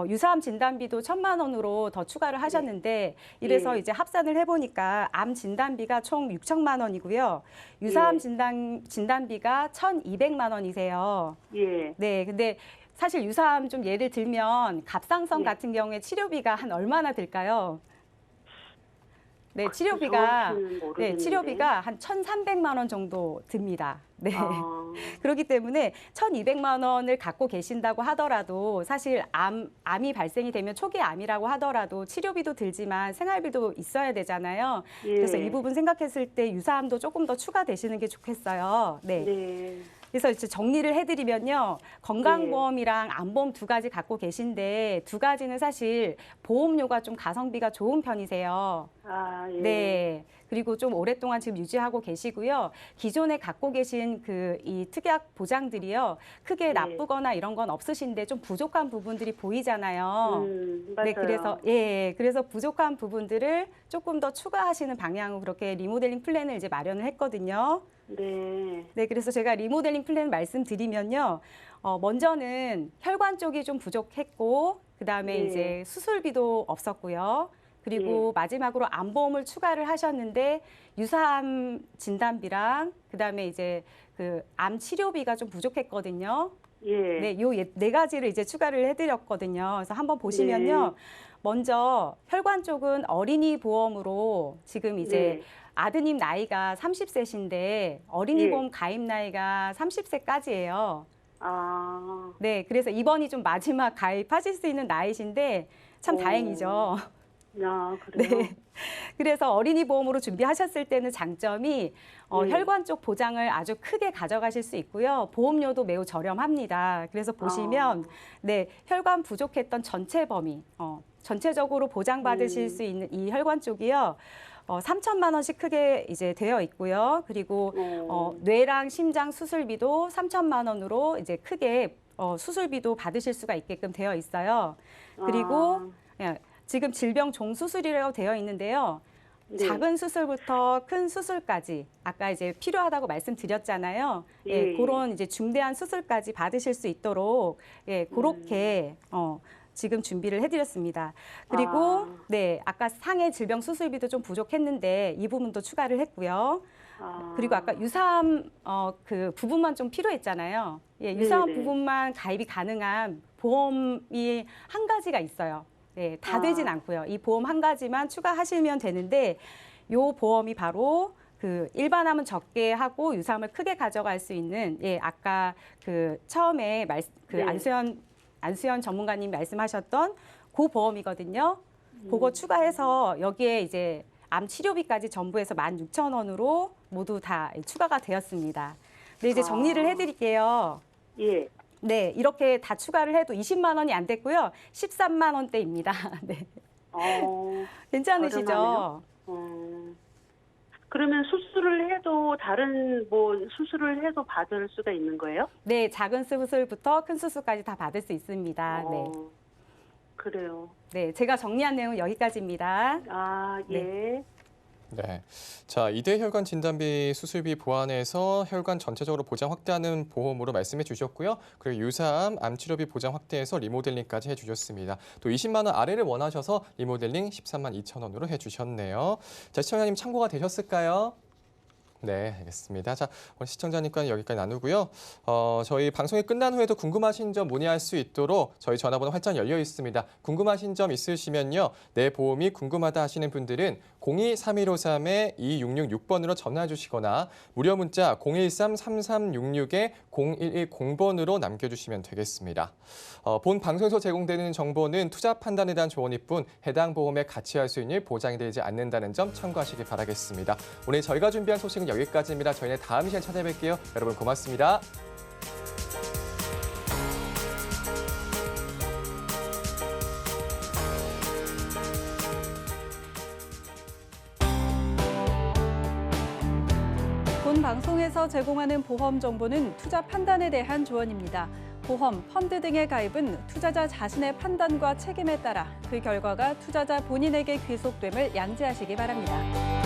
유사암 진단비도 1,000만 원으로 더 추가를 하셨는데, 이래서 예. 이제 합산을 해보니까 암 진단비가 총 6천만 원이고요. 유사암 예. 진단비가 1,200만 원이세요. 예. 네, 근데 사실 유사암 좀 예를 들면 갑상선 예. 같은 경우에 치료비가 한 얼마나 들까요? 네, 치료비가 정확히는 네, 모르겠는데. 치료비가 한 1,300만 원 정도 듭니다. 네. 아, 그렇기 때문에 1,200만 원을 갖고 계신다고 하더라도 사실 암이 발생이 되면 초기 암이라고 하더라도 치료비도 들지만 생활비도 있어야 되잖아요. 예. 그래서 이 부분 생각했을 때 유사암도 조금 더 추가되시는 게 좋겠어요. 네. 네. 그래서 이제 정리를 해드리면요. 건강보험이랑 암보험 두 가지 갖고 계신데 두 가지는 사실 보험료가 좀 가성비가 좋은 편이세요. 아, 예. 네. 그리고 좀 오랫동안 지금 유지하고 계시고요. 기존에 갖고 계신 이 특약 보장들이요. 크게 네. 나쁘거나 이런 건 없으신데 좀 부족한 부분들이 보이잖아요. 맞아요. 네, 그래서 부족한 부분들을 조금 더 추가하시는 방향으로 그렇게 리모델링 플랜을 이제 마련을 했거든요. 네. 네, 그래서 제가 리모델링 플랜 말씀드리면요. 먼저는 혈관 쪽이 좀 부족했고, 그다음에 네. 이제 수술비도 없었고요. 그리고 마지막으로 암보험을 추가를 하셨는데 유사암 진단비랑 그다음에 이제 그 암 치료비가 좀 부족했거든요. 예. 네, 요 네 가지를 이제 추가를 해드렸거든요. 그래서 한번 보시면요. 네. 먼저 혈관 쪽은 어린이 보험으로 지금 이제 네. 아드님 나이가 30세신데 어린이 예. 보험 가입 나이가 30세까지예요. 아, 네, 그래서 이번이 좀 마지막 가입하실 수 있는 나이신데 참 오. 다행이죠. 야, 그래요? 네. 그래서 어린이 보험으로 준비하셨을 때는 장점이 네. 혈관 쪽 보장을 아주 크게 가져가실 수 있고요. 보험료도 매우 저렴합니다. 그래서 보시면 네, 혈관 부족했던 전체 범위, 전체적으로 보장받으실 수 있는 이 혈관 쪽이요. 3천만 원씩 크게 이제 되어 있고요. 그리고 뇌랑 심장 수술비도 3천만 원으로 이제 크게 수술비도 받으실 수가 있게끔 되어 있어요. 그리고 예, 지금 질병 종수술이라고 되어 있는데요. 네. 작은 수술부터 큰 수술까지 아까 이제 필요하다고 말씀드렸잖아요. 예, 예. 그런 이제 중대한 수술까지 받으실 수 있도록 예, 그렇게 지금 준비를 해드렸습니다. 그리고 네, 아까 상해 질병 수술비도 좀 부족했는데 이 부분도 추가를 했고요. 그리고 아까 유사암 그 부분만 좀 필요했잖아요. 예, 유사암 네네. 부분만 가입이 가능한 보험이 한 가지가 있어요. 네, 다 되진 않고요. 이 보험 한 가지만 추가하시면 되는데 요 보험이 바로 그 일반암은 적게 하고 유사암을 크게 가져갈 수 있는 예, 아까 그 처음에 네. 안수연 전문가님 말씀하셨던 그 보험이거든요. 그거 추가해서 여기에 이제 암 치료비까지 전부 해서 16,000원으로 모두 다 추가가 되었습니다. 네, 이제 정리를 해드릴게요. 예. 네, 이렇게 다 추가를 해도 20만 원이 안 됐고요. 13만 원대입니다. 네. 괜찮으시죠? 저렴하네요. 그러면 수술을 해도 다른 뭐 수술을 해도 받을 수가 있는 거예요? 네, 작은 수술부터 큰 수술까지 다 받을 수 있습니다. 네. 그래요. 네, 제가 정리한 내용은 여기까지입니다. 아, 예. 네. 자, 2대 혈관 진단비 수술비 보완해서 혈관 전체적으로 보장 확대하는 보험으로 말씀해 주셨고요. 그리고 유사암, 암치료비 보장 확대해서 리모델링까지 해주셨습니다. 또 20만 원 아래를 원하셔서 리모델링 13만 2천 원으로 해주셨네요. 자, 시청자님 참고가 되셨을까요? 네, 알겠습니다. 자, 오늘 시청자님과는 여기까지 나누고요. 저희 방송이 끝난 후에도 궁금하신 점 문의할 수 있도록 저희 전화번호 활짝 열려 있습니다. 궁금하신 점 있으시면요. 내 보험이 궁금하다 하시는 분들은 02-3153-2666번으로 전화 주시거나 무료 문자 013-3366-0110번으로 남겨주시면 되겠습니다. 본 방송에서 제공되는 정보는 투자 판단에 대한 조언일 뿐 해당 보험에 가치할 수 있는 보장이 되지 않는다는 점 참고하시기 바라겠습니다. 오늘 저희가 준비한 소식은 여기까지입니다. 저희는 다음 시간에 찾아뵐게요. 여러분 고맙습니다. 본 방송에서 제공하는 보험 정보는 투자 판단에 대한 조언입니다. 보험, 펀드 등의 가입은 투자자 자신의 판단과 책임에 따라 그 결과가 투자자 본인에게 귀속됨을 양지하시기 바랍니다.